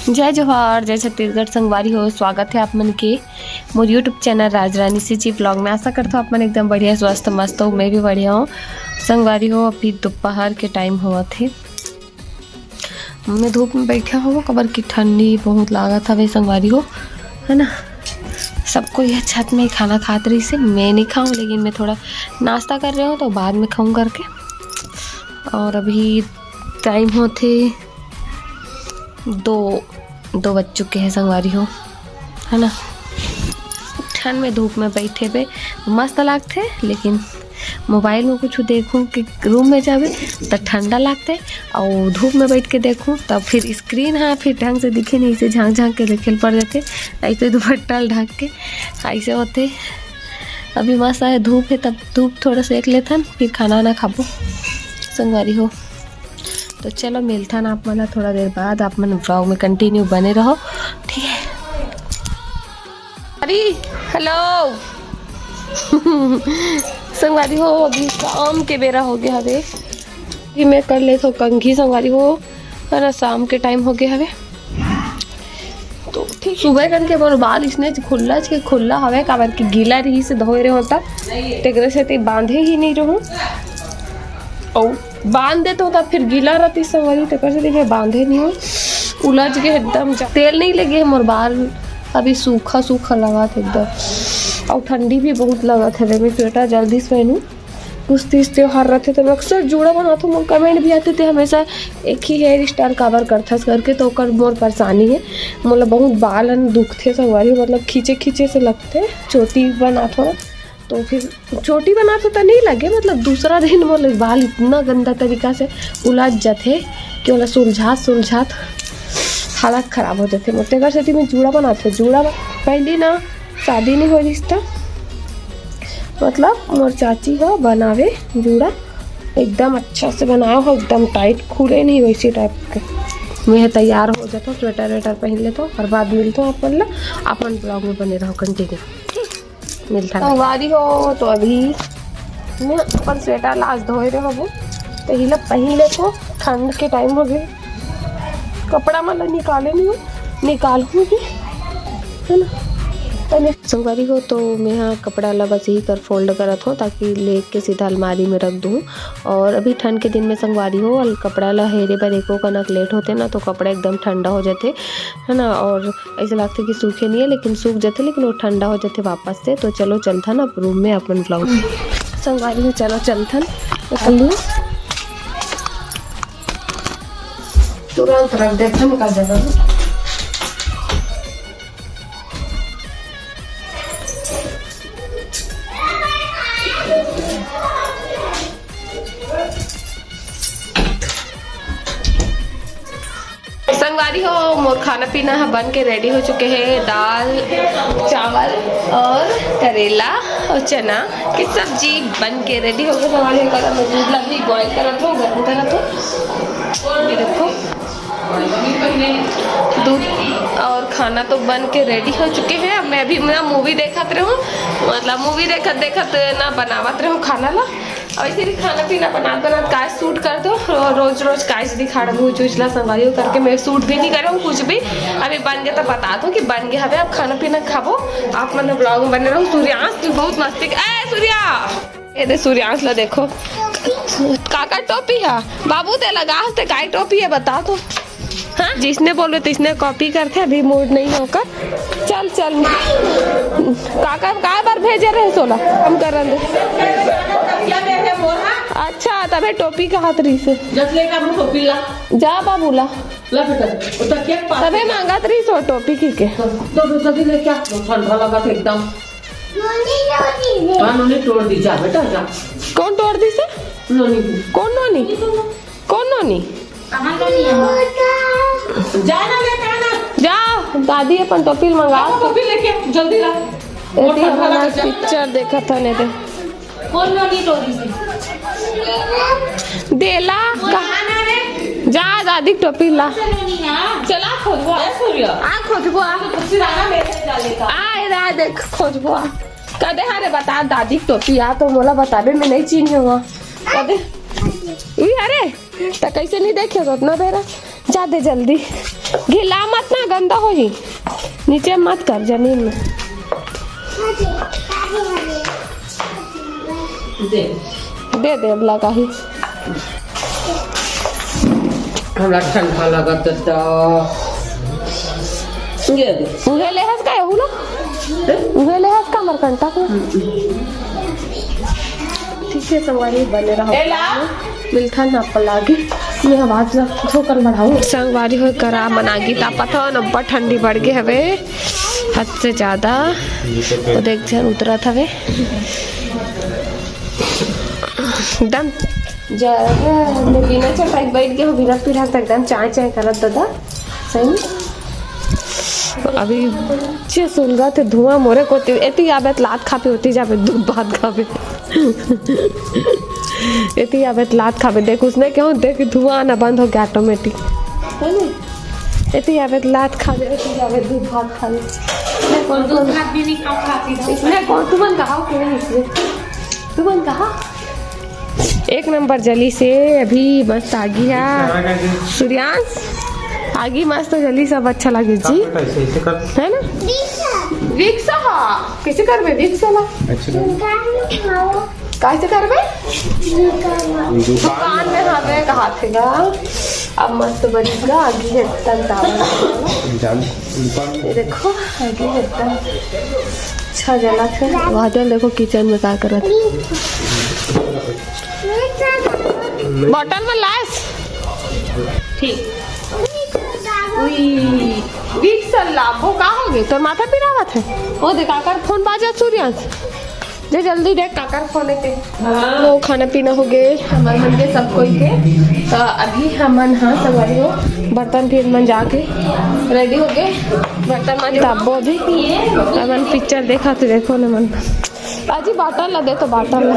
जय जोहार, जय छत्तीसगढ़। संगवारी हो, स्वागत है आप मन के मोर यूट्यूब चैनल राजरानी सिंची व्लॉग में। आशा करता हूँ आप मन एकदम बढ़िया स्वस्थ मस्त हो। मैं भी बढ़िया हूँ। संगवारी हो, अभी दोपहर के टाइम हुआ थे, मैं धूप में बैठा हूँ कबर की ठंडी बहुत लागत हवे संगवारी हो, है ना। सबको यह छत में ही खाना खाते रही से मैं नहीं खाऊँ, लेकिन मैं थोड़ा नाश्ता कर रही हूँ तो बाद में खाऊँ करके। और अभी टाइम होते दो बज चुके हैं संगवारी हो, है ना। ठंड में धूप में बैठे पे मस्त लागते, लेकिन मोबाइल में कुछ देखूं कि रूम में जावे तो ठंडा लागते, और धूप में बैठ के देखूं तब फिर स्क्रीन है फिर ढंग से दिखे नहीं, इसे झांक झांक के खेल पड़ जाते, ऐसे दुपट्टा ढक के ऐसे होते। अभी मस्त है, धूप है तब धूप थोड़ा सेक लेथन, फिर खाना ना खाबो संगवारी हो। तो चलो मिलता ना आप मना थोड़ा देर बाद, आप मन ब्लॉग में कंटिन्यू बने रहो, ठीक है। अरे हेलो संगवारी हो, अभी शाम के बेरा हो गया हवे, कि मैं कर ले तो कंघी संगवारी हो, है ना। शाम के टाइम हो गया हवे तो ठीक। सुबह करके मोर बाल इसने खुला हवे, काबर की गीला रही से धोए रहे होता तेरे से बांधे ही नहीं रहूँ, और बांध दे तो फिर गीला रहती संगवारी, तो कैसे देखे बांधे नहीं हो, उलझ गए एकदम। तेल नहीं लगे मोर बाल, अभी सूखा लगा था एकदम, और ठंडी भी बहुत लगा था। मैं स्वेटर जल्दी से पहनूँ, कुछ तीज त्योहार रहते तो मैं अक्सर जुड़ा बनाता हूँ। कमेंट भी आते थे हमेशा एक ही हेयर स्टाइल काबर करता करके, तो मोर परेशानी है, मतलब बहुत बाल दुखते संगवारी, मतलब खींचे से लगते। चोटी बना थोड़ा तो फिर चोटी बना तो नहीं लगे, मतलब दूसरा दिन मोर बाल इतना गंदा तरीका से उलझ जाते कि मतलब सुलझात हालत ख़राब हो जाते। मोटे घर से मैं जूड़ा बनाते, जूड़ा पहली ना शादी नहीं हो रिश्ता, मतलब मोर चाची हो बनावे जूड़ा, एकदम अच्छा से बनाया हो, एकदम टाइट खुले नहीं वैसे टाइप के। मैं तैयार हो जाता हूँ, स्वेटर वेटर पहन लेता हूँ, और बाद मिलता हूँ अपन ब्लॉग में बने रहो कंटिन्यू, मिलता संगवारी हो। तो अभी मैं अपन स्वेटर लास्ट धोए रहे हो, तो हिला पहन ले तो ठंड के टाइम हो गए, कपड़ा मतलब निकाले नहीं हो, निकालूंगी, है ना। संगवारी हो तो मैं यहाँ कपड़ा ला बस यही कर फोल्ड करत हूँ, ताकि ले के सीधा अलमारी में रख दूँ। और अभी ठंड के दिन में संगवारी हो, और कपड़ा ला हेरे पर एको कनक लेट होते ना, तो कपड़ा एकदम ठंडा हो जाते, है ना। और ऐसा लगता कि सूखे नहीं है, लेकिन सूख जाते, लेकिन वो ठंडा हो जाते वापस से। तो चलो चलता ना रूम में अपन ब्लाउज संगवारी हो, चलो चलता निकल तुरंत रख देते हम का जगह। संगवारी हो, मोर खाना पीना बन के रेडी हो चुके हैं। दाल चावल और करेला और चना की सब्जी बन के रेडी हो गई। संगवारी हो कल मैं दूध लगी बॉयल करत हूँ, गर्म करत हूँ, ये देखो दूध और खाना तो बन के रेडी हो चुके हैं। अब मैं अभी ना मूवी देखत रहूँ, मतलब मूवी देखत ना बनावत रहूँ खाना ला, और ऐसे भी खाना पीना बना काय सूट कर दो, रोज काय से दिखा रहा हूँ चूचला संगवारी करके। मैं सूट भी नहीं कर रहा हूँ कुछ भी, अभी बन गया तो बता दो कि बन गया है। आप खाना पीना खाबो, आप मतलब ब्लॉग में बने रहो। सूर्यांश भी बहुत मस्ती, सूर्या ये सूर्यांश ला देखो काका टोपी है, बाबू ते लगा ते काय टोपी है बता तो, हाँ जिसने बोले तो इसने कॉपी करते, अभी मूड नहीं होकर। चल काका काय बार भेजे रहे सोला हम कर रहे। अच्छा तबे टोपी का हाथ रही से जा बाबू ला तबे मांगा रही सो टोपी की के ठंडा लगा था एकदम। तोड़ दी जा बेटा जा। कौन तोड़ दी से? कौन नोनी जा दादी अपन टोपी मंगा, टोपी लेके जल्दी ला। पिक्चर देखा था ने दे कौन नोनी तोड़ी से देला जा दादी टोपी ला। चला खोजबो आ देख खोजबो कदे हरे बता दादी टोपी आ, तो मोला बताबे में नहीं चीन हुआ कदे अरे तो कैसे नहीं देखे तो उतना बेरा जा दे जल्दी, घिला मत ना, गंदा हो ही, नीचे मत कर जमीन में। दे दे अब लगा ही, हमरा ठंडा लगत ये दे उहे ले हस का एहू ना, उहे ले हस का मरकंटा को। ठीक है संगवारी बने रहो, मिलथा ना पलागी मैं आवाज ना ठोकर बढ़ाऊं। संगवारी हो करा बनागी तापा था नब्बा ठंडी बढ़ गई हवे हद से ज्यादा, तो देख जन उतरा था वे एकदम जब बिना चटाई बैठ गए हो बिना पीढ़ा तक एकदम चाय चाय करत दादा सही में। अभी चे सुनगा थे धुआं मोरे को एती आबत लात खापे होती जाबे दूध भात खाबे एती आबत लात खाबे। देख उसने क्यों देख धुआं आना बंद हो गया ऑटोमेटिक है ना। एती आबत लात खाबे एती जाबे दूध भात खाबे। कौन दूध भात भी नहीं खाती इसने कौन तुमन कहा कि नहीं, इसने तुमन कहा एक नंबर जली से अभी मस्त आगी है सूर्यांश, आगी मस्त जली सब अच्छा लगे जी है ना। रिक्शा कैसे करबे रिक्शा ला कैसे करबे दुकान में हमें कहा थे ना। अब मस्त बनेगा आगी है ये देखो आगी है अच्छा जला थे। वादल देखो किचन में क्या कर बॉटल में लाश ठीक वो का हो गई तो माथा पिरावत है वो देख काकर फोन बाजा सूर्यांश जे जल्दी देख काकर फोन के वो खाना पीना हो गए हमारे मन के सब कोई के। तो अभी हमन हाँ सवारी हो बर्तन फिर मन जाके रेडी हो गए बर्तन मन तब अभी हमन पिक्चर देखा तो देखो न मन अजी बाटल ला दे तो बाटल ला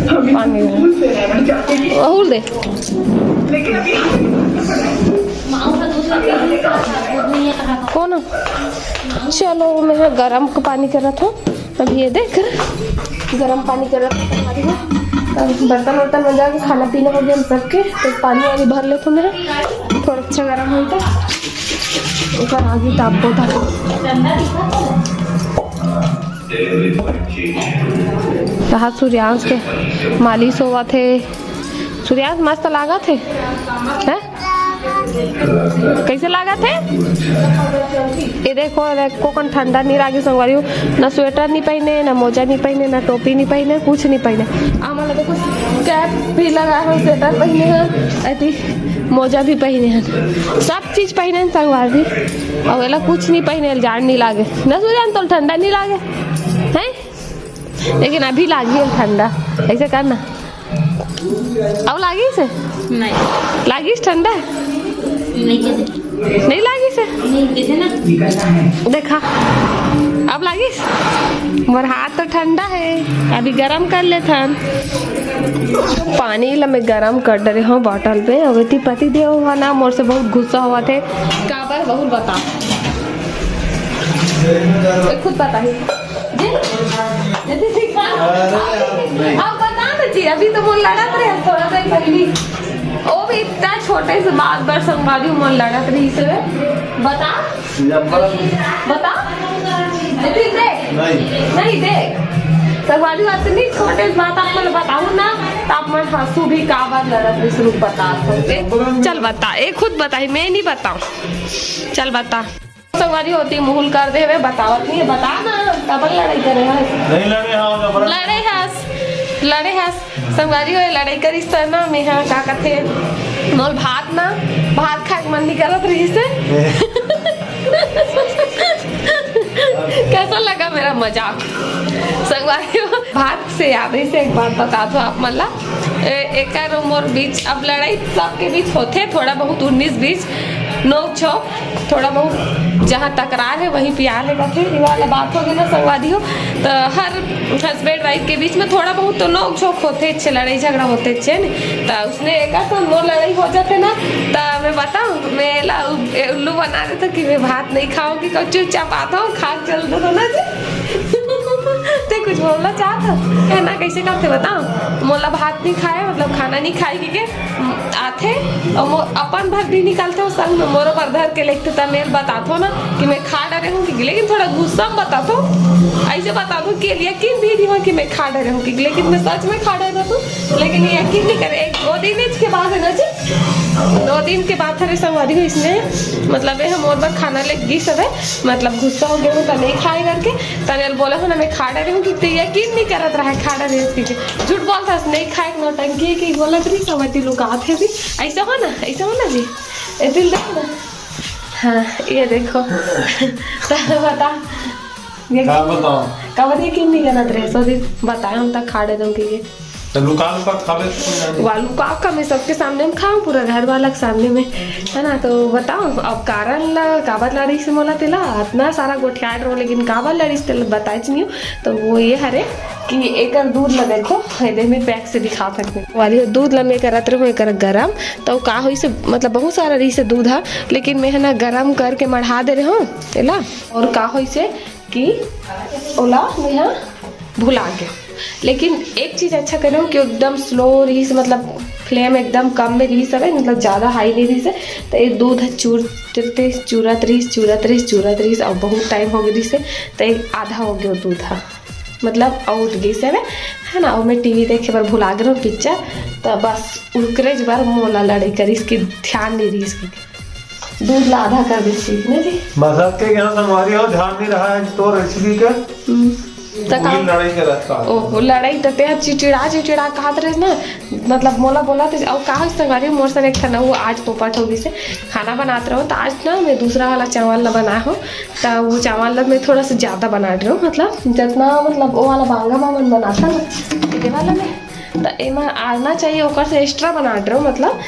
पानी और दे कौन चलो मैं गरम पानी कर रहा था अभी ये देख गरम पानी कर रहा था बर्तन वर्तन में जाके खाना पीना हो गया हम सबके तो पानी वाली भर ले तो मैं थोड़ा अच्छा गरम हो ऊपर आगे तापो था कहा सूर्यांश के मालिश हुआ थे सूर्यांश मस्त लागा थे हैं कैसे लागा थे ये देखो कौन ठंडा नहीं लागे संगवारी ना स्वेटर नहीं पहने ना मोजा नहीं पहने ना टोपी नहीं पहने कुछ नहीं पहने आमाला देखो कैप भी लगा है स्वेटर पहने हैं ऐसी मोजा भी पहने हैं सब चीज पहने हैं संगवारी और वेला कुछ नहीं पहने जान नहीं लागे ना सूर्यांश तो ठंडा नहीं लागे है लेकिन अभी लागी है ठंडा ऐसे करना अब लागी से नहीं लागी ठंडा नहीं लागी से देखा अब लागी मोर हाथ तो ठंडा है अभी गरम कर लेता पानी ला मैं गरम कर डरे हूँ बॉटल पे अवती पति दे हुआ ना मोर से बहुत गुस्सा हुआ थे काबर बहुत बता खुद पता ही अब बता ना जी अभी तो वो लड़त रहे थोड़ा सा पहली वो भी इतना छोटे से बात बार संवादी मन लड़त रही से बता बता देख नहीं देख संवादी बात नहीं छोटे से बात आप मैं बताऊँ ना तो आप मैं हंसू भी का बात लड़त रही शुरू बता चल बता एक खुद बताई मैं नहीं बताऊँ चल बता संगवारी होती मुहुल कर दे बतावत नहीं बता ना कब लड़ाई करे लड़े हस संगवारी हो लड़ाई करिस तो ना मैं हाँ का कथे मोल भात खा मन नहीं करत रही से कैसा लगा मेरा मजाक संगवारी भात से याद है से एक बात बता दो आप मला एक मोर बीच अब लड़ाई सबके बीच होते थोड़ा बहुत 19-20 नोक छोक थोड़ा बहुत जहाँ तकरार है वहीं प्यार है थे ये वाला बात होगी ना संगवादी हो तो हर हस्बैंड वाइफ के बीच में थोड़ा बहुत तो नोक झोंक होते अच्छे लड़ाई झगड़ा होते अच्छे न तो उसने एक मोर लड़ाई हो जाते ना तो मैं बताऊँ मैं उल्लू बना रहे थे कि मैं भात नहीं खाऊंगी कब चुपचाप आता हूँ खा चल दो ना जी ते कुछ बोलना चाहता है ना? कैसे करते बताओ? मोला भात नहीं खाए मतलब खाना नहीं खाए के आथे और अपन भर भी निकालते हो संग में मोरो पर धर के लेते था मेल बतातो ना कि मैं खा डरे हूँ, लेकिन थोड़ा गुस्सा बता दो, ऐसे बता दो कि यकीन भी नहीं हो कि मैं खा डरे हूँ, लेकिन मैं सच में खा डरा हूँ, लेकिन ये यकीन नहीं करे। 1-2 दिन इसके बाद है ना जी, 2 दिन के बाद थोड़े संवादी हो इसने मतलब हम और बार खाना ले गई सब है, मतलब गुस्सा हो गया हूँ तो नहीं खाए करके तने बोला हो ना मैं खा डरे हूँ, कि यकीन नहीं करत रहा है खा डरे झूठ बोलता नहीं खाए नौटंकी की बोलत रही समझती लोग आते भी ऐसा हो ना, ऐसा हो ना जी, दिल देखो ना। हाँ ये देखो बता कब यकीन नहीं करत रहे सो बताए हम तक खा डे दूंगी लुका खा ले वालू का मैं सबके सामने में खाऊं, पूरा घर वाला के सामने में है ना। तो बताओ अब कारण ला काबर लड़ी से मोला तेला इतना सारा गोठियाट रहो, लेकिन काबर लड़ी से तेला बताए नहीं हो। तो वो ये हरे कि एक दूध ला देखो हेदे में पैक से दिखा सकते वाली दूध ला मैं करत रहो एक गरम, तो का हो से मतलब बहुत सारा रही से दूध है, लेकिन मैं है ना गरम करके मढ़ा दे रहे हूँ तेला, और का हो से कि ओला मैं भुला गया। लेकिन एक चीज़ अच्छा करो कि एकदम स्लो रही से मतलब फ्लेम एकदम कम में रही सब है, मतलब ज़्यादा हाई नहीं रही से, तो ये दूध चूरत रही और बहुत टाइम हो गई से, तो एक आधा हो गया दूध है मतलब आउट गई से है ना। और मैं टीवी देखे बार भुला गया हूँ पिक्चर, तो बस उनकरेज बार मोला लड़ाई करी इसकी ध्यान नहीं रही इसकी दूध ला आधा कर दी सीखने जी मजाक के यहाँ संगवारी हो ध्यान नहीं रहा है तो रेसिपी का लड़ाई के रहता ओहो लड़ाई तो ते चिचिड़ा कहत रहे ना, मतलब मोला बोला तो और कहा संगारी मोर से एक था ना वो आज पोपट होगी से खाना बनाते रहो, तो आज ना मैं दूसरा वाला चावल ला बनाया हूँ, तो वो चावल ला मैं थोड़ा सा ज़्यादा बना रही हूँ, मतलब जितना मतलब वो वाला बांगा मामन बनाता ना ये वाला में, तो एमा आना चाहिए ओकर से एक्स्ट्रा बना रही हूँ, मतलब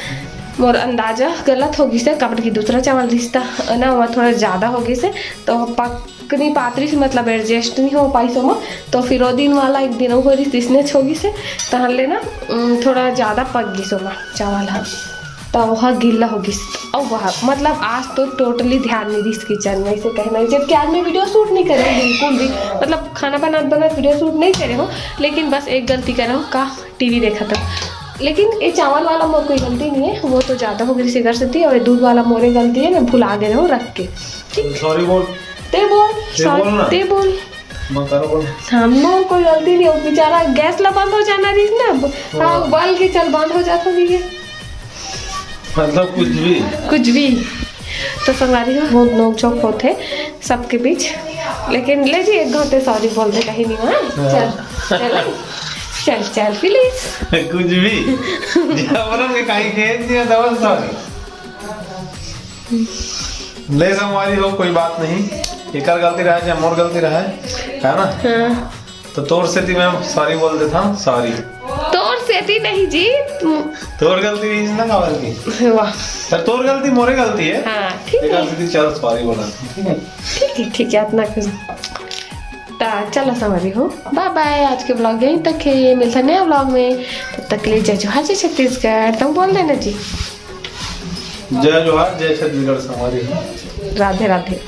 मोर अंदाजा गलत होगी से कपड़ की दूसरा चावल रिश्ता ना वह थोड़ा ज़्यादा होगी से, तो पकनी पात्री से मतलब एडजस्ट नहीं हो पाई सो में, तो फिर वो दिन वाला एक दिन हो रही इसने होगी से तहन लेना थोड़ा ज़्यादा पक गई सो में चावल है, तो वह गिल्ला होगी और वह मतलब आज तो टोटली ध्यान नहीं दी किचन में ऐसे कहना, जबकि आज मैं वीडियो शूट नहीं करे बिल्कुल भी, मतलब खाना बना वीडियो शूट नहीं करे हो, लेकिन बस एक गलती करे हो का टीवी देखा था, लेकिन ये चावल वाला मोर कोई गलती नहीं है, वो तो ज़्यादा हो गई से कर सकती है, और दूध वाला मोरे गलती है, मैं भुला गए हूँ रख के। सॉरी बोल ते बोल हम लोग कोई गलती नहीं हो, बेचारा गैस ला बंद हो जाना रही ना, हाँ उबाल के चल बंद हो जाता भी है मतलब कुछ भी तो संगारी बहुत नोक झोंक होते सबके बीच, लेकिन ले जी 1 घंटे सॉरी बोल दे कहीं नहीं है चल प्लीज कुछ भी जबरन के कहीं खेत दिया दवा सॉरी ले संवारी हो कोई बात नहीं, एकर गलती रहा है मोर गलती रहा है ना। हाँ। तो तोर से थी मैं सॉरी बोल देता हूँ, सॉरी तोर से थी नहीं जी तोर गलती नहीं ना कावल की वाह सर तोर गलती मोरे गलती है, हाँ ठीक है चल सॉरी बोला ठीक है इतना कुछ चलो समझ हो बाय बाय। आज के ब्लॉग यहीं तक है, मिलता है नया ब्लॉग में, तब तक के लिए जय जोहार जय छत्तीसगढ़, तुम बोल देना जी जय जोहार जय छत्तीसगढ़ संवारी राधे राधे।